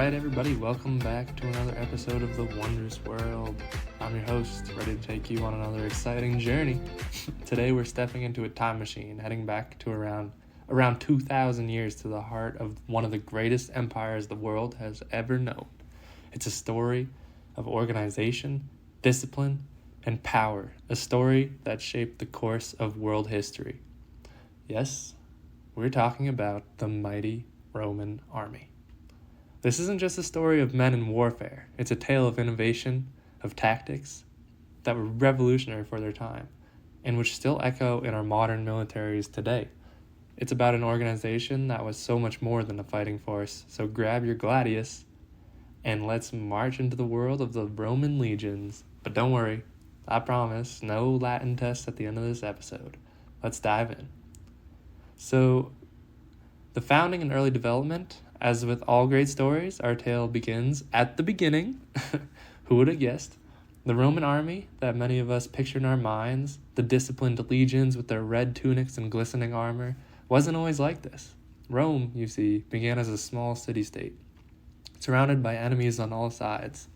right, everybody, welcome back to another episode of the Wondrous World. I'm your host, ready to take you on another exciting journey. Today we're stepping into a time machine, heading back to around 2,000 years to the heart of one of the greatest empires the world has ever known. It's a story of organization, discipline, and power, a story that shaped the course of world history. Yes, we're talking about the mighty Roman army. This isn't just a story of men in warfare. It's a tale of innovation, of tactics that were revolutionary for their time, and which still echo in our modern militaries today. It's about an organization that was so much more than a fighting force. So grab your gladius, and let's march into the world of the Roman legions. But don't worry, I promise, no Latin tests at the end of this episode. Let's dive in. So, the founding and early development. As with all great stories, our tale begins at the beginning. Who would have guessed? The Roman army that many of us picture in our minds, the disciplined legions with their red tunics and glistening armor, wasn't always like this. Rome, you see, began as a small city-state, surrounded by enemies on all sides.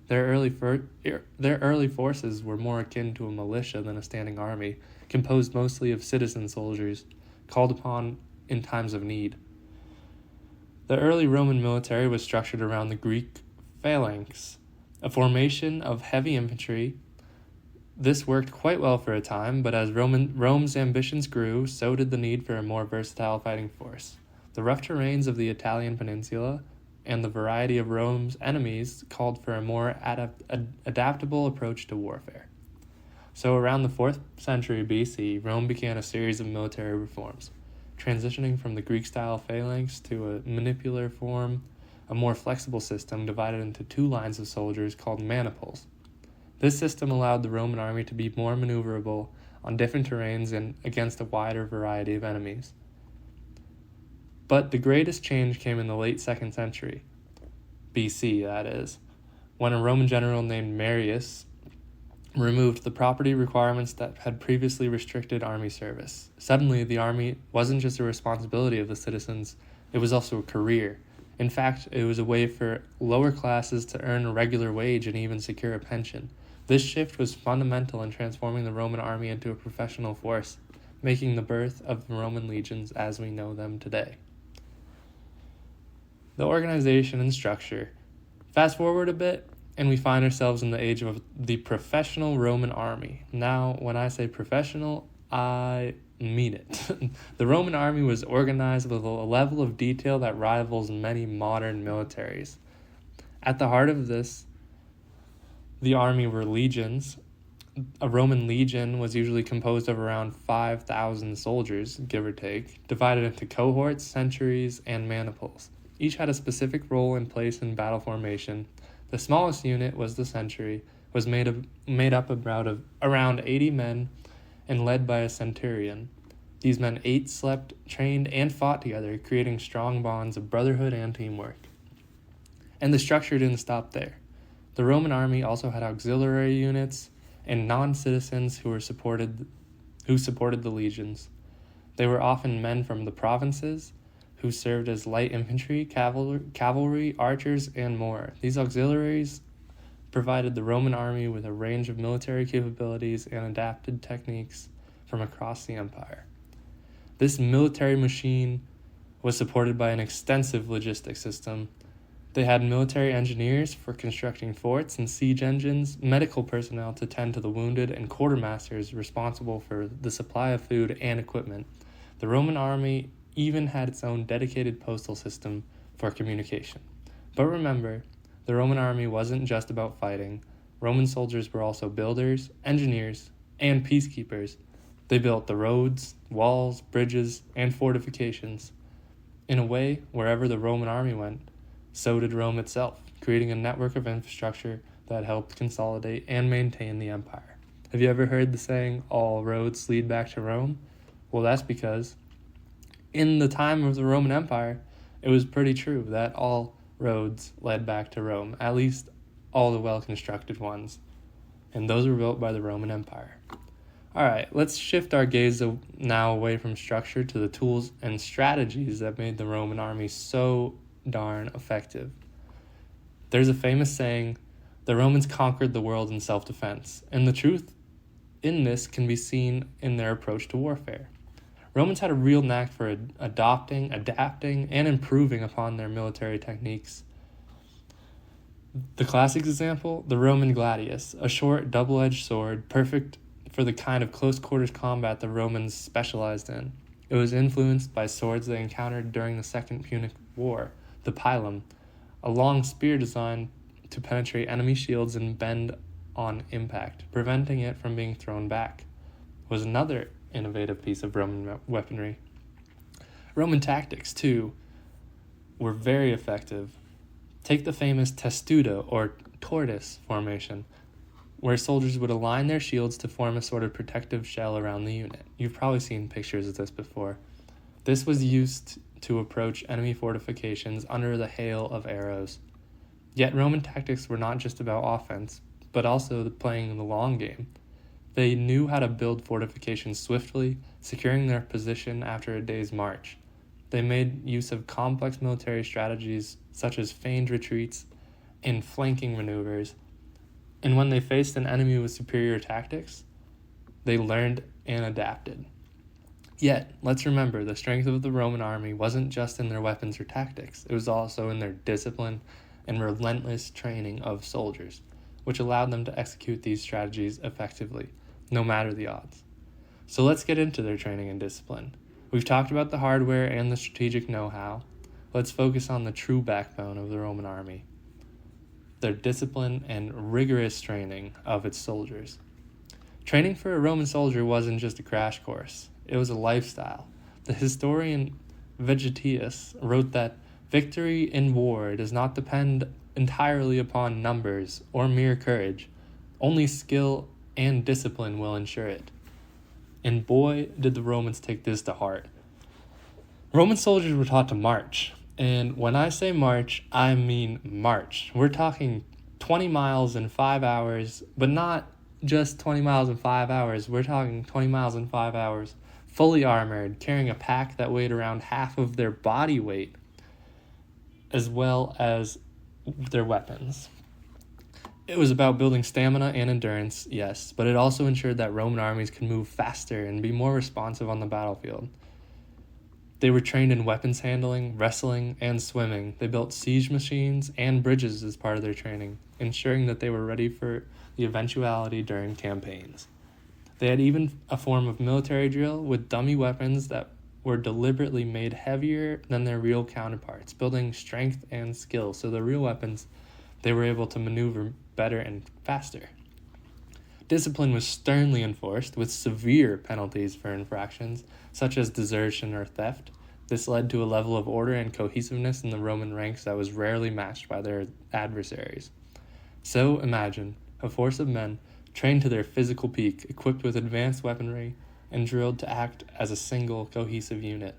Their early forces were more akin to a militia than a standing army, composed mostly of citizen soldiers, called upon in times of need. The early Roman military was structured around the Greek phalanx, a formation of heavy infantry. This worked quite well for a time, but as Rome's ambitions grew, so did the need for a more versatile fighting force. The rough terrains of the Italian peninsula and the variety of Rome's enemies called for a more adaptable approach to warfare. So around the 4th century BC, Rome began a series of military reforms, transitioning from the Greek-style phalanx to a manipular form, a more flexible system divided into two lines of soldiers called maniples. This system allowed the Roman army to be more maneuverable on different terrains and against a wider variety of enemies. But the greatest change came in the late 2nd century, BC that is, when a Roman general named Marius removed the property requirements that had previously restricted army service. Suddenly, the army wasn't just a responsibility of the citizens, it was also a career. In fact, it was a way for lower classes to earn a regular wage and even secure a pension. This shift was fundamental in transforming the Roman army into a professional force, making the birth of the Roman legions as we know them today. The organization and structure. Fast forward a bit, and we find ourselves in the age of the professional Roman army. Now, when I say professional, I mean it. The Roman army was organized with a level of detail that rivals many modern militaries. At the heart of this, the army were legions. A Roman legion was usually composed of around 5,000 soldiers, give or take, divided into cohorts, centuries, and maniples. Each had a specific role and place in battle formation. The smallest unit was the century, was made up of around 80 men and led by a centurion. These men ate, slept, trained, and fought together, creating strong bonds of brotherhood and teamwork. And the structure didn't stop there. The Roman army also had auxiliary units and non-citizens who supported the legions. They were often men from the provinces, who served as light infantry, cavalry, archers, and more. These auxiliaries provided the Roman army with a range of military capabilities and adapted techniques from across the empire. This military machine was supported by an extensive logistics system. They had military engineers for constructing forts and siege engines, medical personnel to tend to the wounded, and quartermasters responsible for the supply of food and equipment. The Roman army even had its own dedicated postal system for communication. But remember, the Roman army wasn't just about fighting. Roman soldiers were also builders, engineers, and peacekeepers. They built the roads, walls, bridges, and fortifications. In a way, wherever the Roman army went, so did Rome itself, creating a network of infrastructure that helped consolidate and maintain the empire. Have you ever heard the saying, all roads lead back to Rome? Well, that's because in the time of the Roman Empire, it was pretty true that all roads led back to Rome, at least all the well-constructed ones, and those were built by the Roman Empire. All right, let's shift our gaze now away from structure to the tools and strategies that made the Roman army so darn effective. There's a famous saying, "The Romans conquered the world in self-defense," and the truth in this can be seen in their approach to warfare. Romans had a real knack for adapting, and improving upon their military techniques. The classic example, the Roman gladius, a short, double-edged sword, perfect for the kind of close-quarters combat the Romans specialized in. It was influenced by swords they encountered during the Second Punic War, the pilum, a long spear designed to penetrate enemy shields and bend on impact, preventing it from being thrown back, was another innovative piece of Roman weaponry. Roman tactics, too, were very effective. Take the famous testudo, or tortoise formation, where soldiers would align their shields to form a sort of protective shell around the unit. You've probably seen pictures of this before. This was used to approach enemy fortifications under the hail of arrows. Yet Roman tactics were not just about offense, but also playing the long game. They knew how to build fortifications swiftly, securing their position after a day's march. They made use of complex military strategies such as feigned retreats and flanking maneuvers. And when they faced an enemy with superior tactics, they learned and adapted. Yet, let's remember, the strength of the Roman army wasn't just in their weapons or tactics. It was also in their discipline and relentless training of soldiers, which allowed them to execute these strategies effectively, no matter the odds. So let's get into their training and discipline. We've talked about the hardware and the strategic know-how. Let's focus on the true backbone of the Roman army, their discipline and rigorous training of its soldiers. Training for a Roman soldier wasn't just a crash course, it was a lifestyle. The historian Vegetius wrote that victory in war does not depend entirely upon numbers or mere courage. Only skill and discipline will ensure it. And boy, did the Romans take this to heart. Roman soldiers were taught to march. And when I say march, I mean march. We're talking 20 miles in 5 hours, but not just 20 miles in 5 hours. We're talking 20 miles in 5 hours, fully armored, carrying a pack that weighed around half of their body weight, as well as their weapons. It was about building stamina and endurance, yes, but it also ensured that Roman armies could move faster and be more responsive on the battlefield. They were trained in weapons handling, wrestling, and swimming. They built siege machines and bridges as part of their training, ensuring that they were ready for the eventuality during campaigns. They had even a form of military drill with dummy weapons that were deliberately made heavier than their real counterparts, building strength and skill, so the real weapons they were able to maneuver better and faster. Discipline was sternly enforced, with severe penalties for infractions, such as desertion or theft. This led to a level of order and cohesiveness in the Roman ranks that was rarely matched by their adversaries. So imagine a force of men trained to their physical peak, equipped with advanced weaponry, and drilled to act as a single, cohesive unit.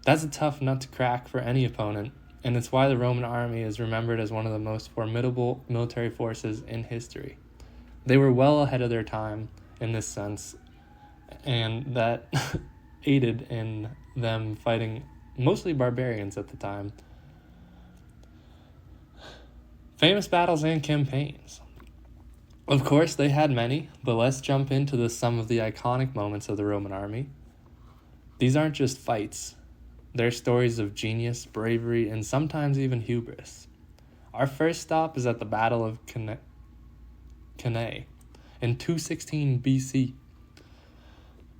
That's a tough nut to crack for any opponent, and it's why the Roman army is remembered as one of the most formidable military forces in history. They were well ahead of their time in this sense, and that aided in them fighting mostly barbarians at the time. Famous battles and campaigns. Of course, they had many, but let's jump into some of the iconic moments of the Roman army. These aren't just fights. They're stories of genius, bravery, and sometimes even hubris. Our first stop is at the Battle of Cannae in 216 BC.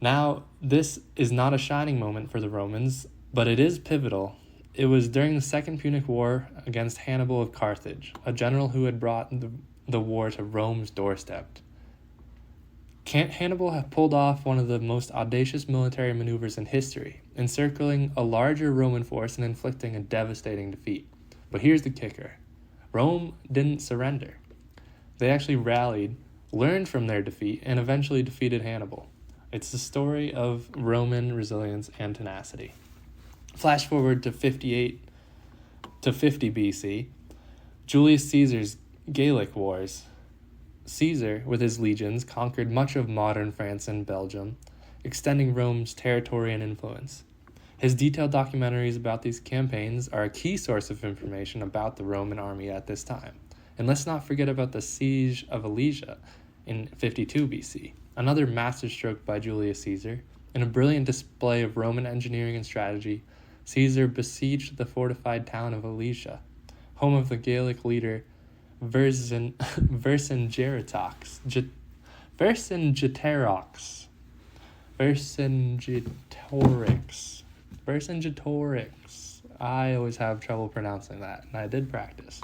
Now, this is not a shining moment for the Romans, but it is pivotal. It was during the Second Punic War against Hannibal of Carthage, a general who had brought the war to Rome's doorstep. Hannibal had pulled off one of the most audacious military maneuvers in history, encircling a larger Roman force and inflicting a devastating defeat. But here's the kicker. Rome didn't surrender. They actually rallied, learned from their defeat, and eventually defeated Hannibal. It's the story of Roman resilience and tenacity. Flash forward to 50 BC, Julius Caesar's Gallic Wars. Caesar, with his legions, conquered much of modern France and Belgium, extending Rome's territory and influence. His detailed documentaries about these campaigns are a key source of information about the Roman army at this time. And let's not forget about the siege of Alesia in 52 BC, another masterstroke by Julius Caesar. In a brilliant display of Roman engineering and strategy, Caesar besieged the fortified town of Alesia, home of the Gallic leader Vercingetorix. I always have trouble pronouncing that, and I did practice.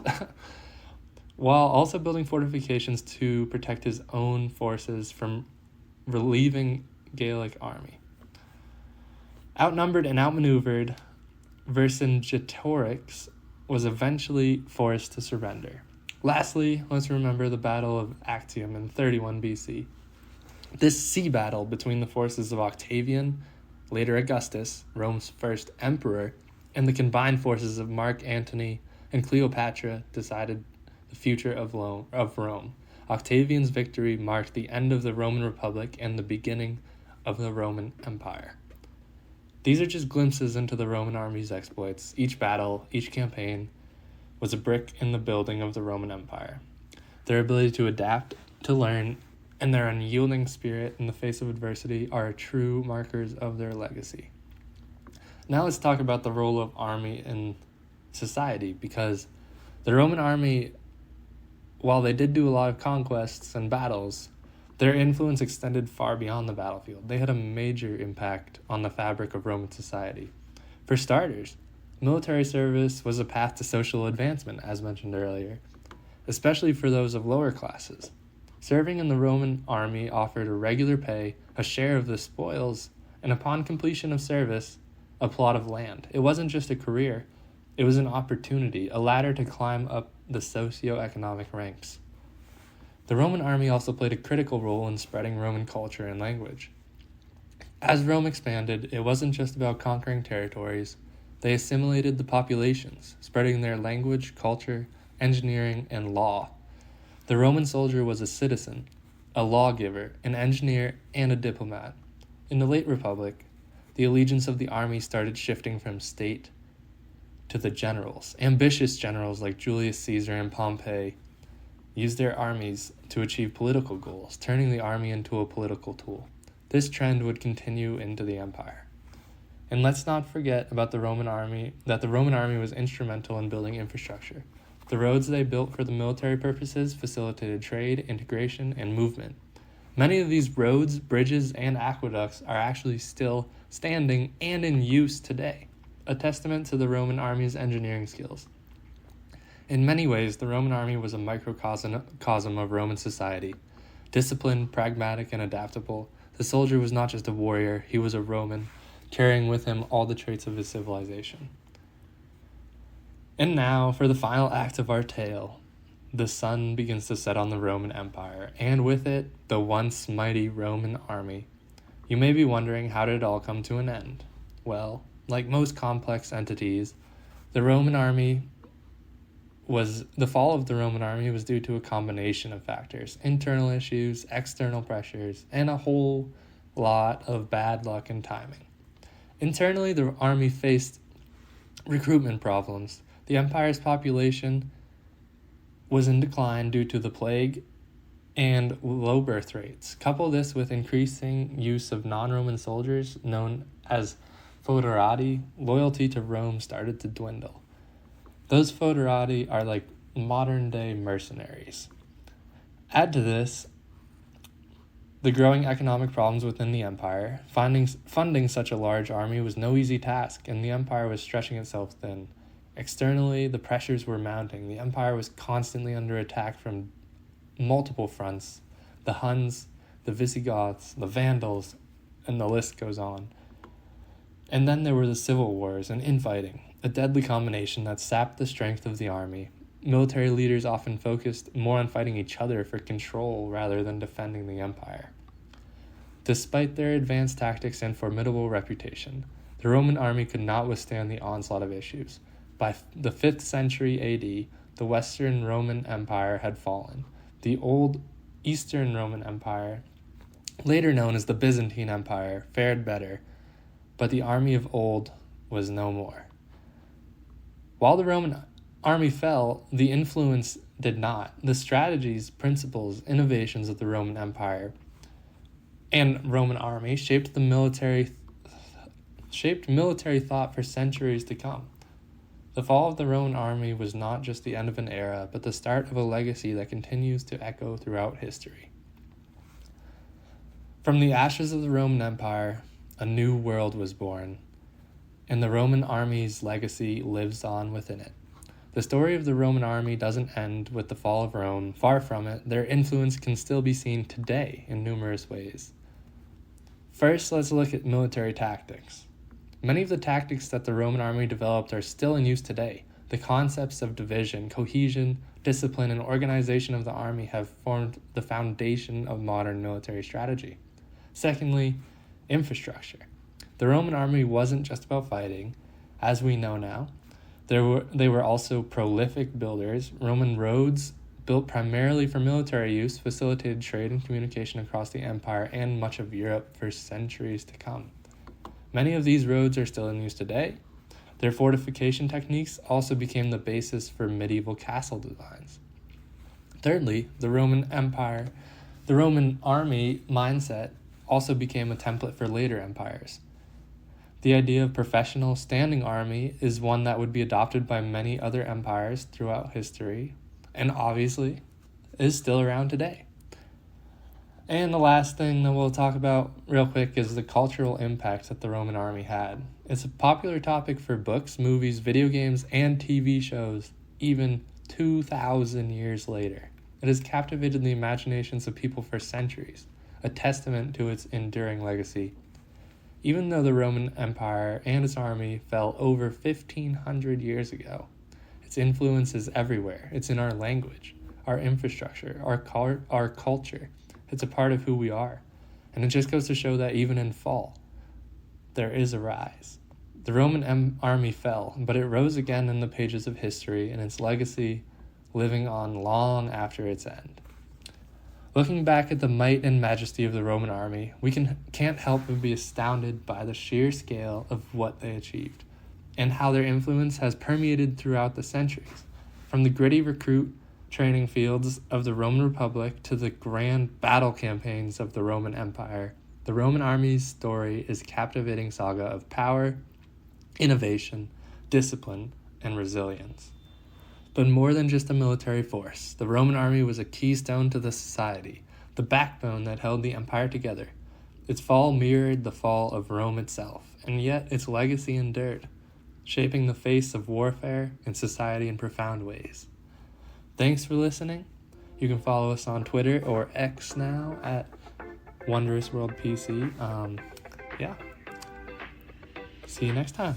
While also building fortifications to protect his own forces from relieving Gallic army. Outnumbered and outmaneuvered, Vercingetorix was eventually forced to surrender. Lastly, let's remember the Battle of Actium in 31 BC. This sea battle between the forces of Octavian, later Augustus, Rome's first emperor, and the combined forces of Mark Antony and Cleopatra decided the future of Rome. Octavian's victory marked the end of the Roman Republic and the beginning of the Roman Empire. These are just glimpses into the Roman army's exploits. Each battle, each campaign, was a brick in the building of the Roman Empire. Their ability to adapt, to learn, and their unyielding spirit in the face of adversity are true markers of their legacy. Now let's talk about the role of army in society, because the Roman army, while they did do a lot of conquests and battles, their influence extended far beyond the battlefield. They had a major impact on the fabric of Roman society. For starters, military service was a path to social advancement, as mentioned earlier, especially for those of lower classes. Serving in the Roman army offered a regular pay, a share of the spoils, and upon completion of service, a plot of land. It wasn't just a career, it was an opportunity, a ladder to climb up the socio-economic ranks. The Roman army also played a critical role in spreading Roman culture and language. As Rome expanded, it wasn't just about conquering territories. They assimilated the populations, spreading their language, culture, engineering, and law. The Roman soldier was a citizen, a lawgiver, an engineer, and a diplomat. In the late Republic, the allegiance of the army started shifting from state to the generals. Ambitious generals like Julius Caesar and Pompey used their armies to achieve political goals, turning the army into a political tool. This trend would continue into the empire. And let's not forget about the Roman army was instrumental in building infrastructure. The roads they built for the military purposes facilitated trade, integration, and movement. Many of these roads, bridges, and aqueducts are actually still standing and in use today, a testament to the Roman army's engineering skills. In many ways, the Roman army was a microcosm of Roman society. Disciplined, pragmatic, and adaptable, the soldier was not just a warrior, he was a Roman, carrying with him all the traits of his civilization. And now, for the final act of our tale, the sun begins to set on the Roman Empire, and with it, the once mighty Roman army. You may be wondering, how did it all come to an end? Well, like most complex entities, the fall of the Roman army was due to a combination of factors: internal issues, external pressures, and a whole lot of bad luck and timing. Internally, the army faced recruitment problems. The empire's population was in decline due to the plague and low birth rates. Couple this with increasing use of non-Roman soldiers, known as foederati, loyalty to Rome started to dwindle. Those foederati are like modern-day mercenaries. Add to this the growing economic problems within the empire. Funding such a large army was no easy task, and the empire was stretching itself thin. Externally, the pressures were mounting. The empire was constantly under attack from multiple fronts: the Huns, the Visigoths, the Vandals, and the list goes on. And then there were the civil wars and infighting, a deadly combination that sapped the strength of the army. Military leaders often focused more on fighting each other for control rather than defending the empire. Despite their advanced tactics and formidable reputation, the Roman army could not withstand the onslaught of issues. By the 5th century AD, the Western Roman Empire had fallen. The old Eastern Roman Empire, later known as the Byzantine Empire, fared better, but the army of old was no more. While the Roman army fell, the influence did not. The strategies, principles, innovations of the Roman Empire and Roman army shaped military thought for centuries to come. The fall of the Roman army was not just the end of an era, but the start of a legacy that continues to echo throughout history. From the ashes of the Roman Empire, a new world was born, and the Roman army's legacy lives on within it. The story of the Roman army doesn't end with the fall of Rome. Far from it, their influence can still be seen today in numerous ways. First, let's look at military tactics. Many of the tactics that the Roman army developed are still in use today. The concepts of division, cohesion, discipline, and organization of the army have formed the foundation of modern military strategy. Secondly, infrastructure. The Roman army wasn't just about fighting, as we know now. They were also prolific builders. Roman roads, built primarily for military use, facilitated trade and communication across the empire and much of Europe for centuries to come. Many of these roads are still in use today. Their fortification techniques also became the basis for medieval castle designs. Thirdly, the Roman army mindset also became a template for later empires. The idea of professional standing army is one that would be adopted by many other empires throughout history, and obviously is still around today. And the last thing that we'll talk about real quick is the cultural impact that the Roman army had. It's a popular topic for books, movies, video games, and TV shows, even 2,000 years later. It has captivated the imaginations of people for centuries, a testament to its enduring legacy. Even though the Roman Empire and its army fell over 1,500 years ago, its influence is everywhere. It's in our language, our infrastructure, our culture. It's a part of who we are. And it just goes to show that even in fall, there is a rise. The Roman army fell, but it rose again in the pages of history, and its legacy living on long after its end. Looking back at the might and majesty of the Roman army, we can't help but be astounded by the sheer scale of what they achieved, and how their influence has permeated throughout the centuries. From the gritty recruit training fields of the Roman Republic to the grand battle campaigns of the Roman Empire, the Roman army's story is a captivating saga of power, innovation, discipline, and resilience. But more than just a military force, the Roman army was a keystone to the society, the backbone that held the empire together. Its fall mirrored the fall of Rome itself, and yet its legacy endured, shaping the face of warfare and society in profound ways. Thanks for listening. You can follow us on Twitter or X now at Wondrous World PC. See you next time.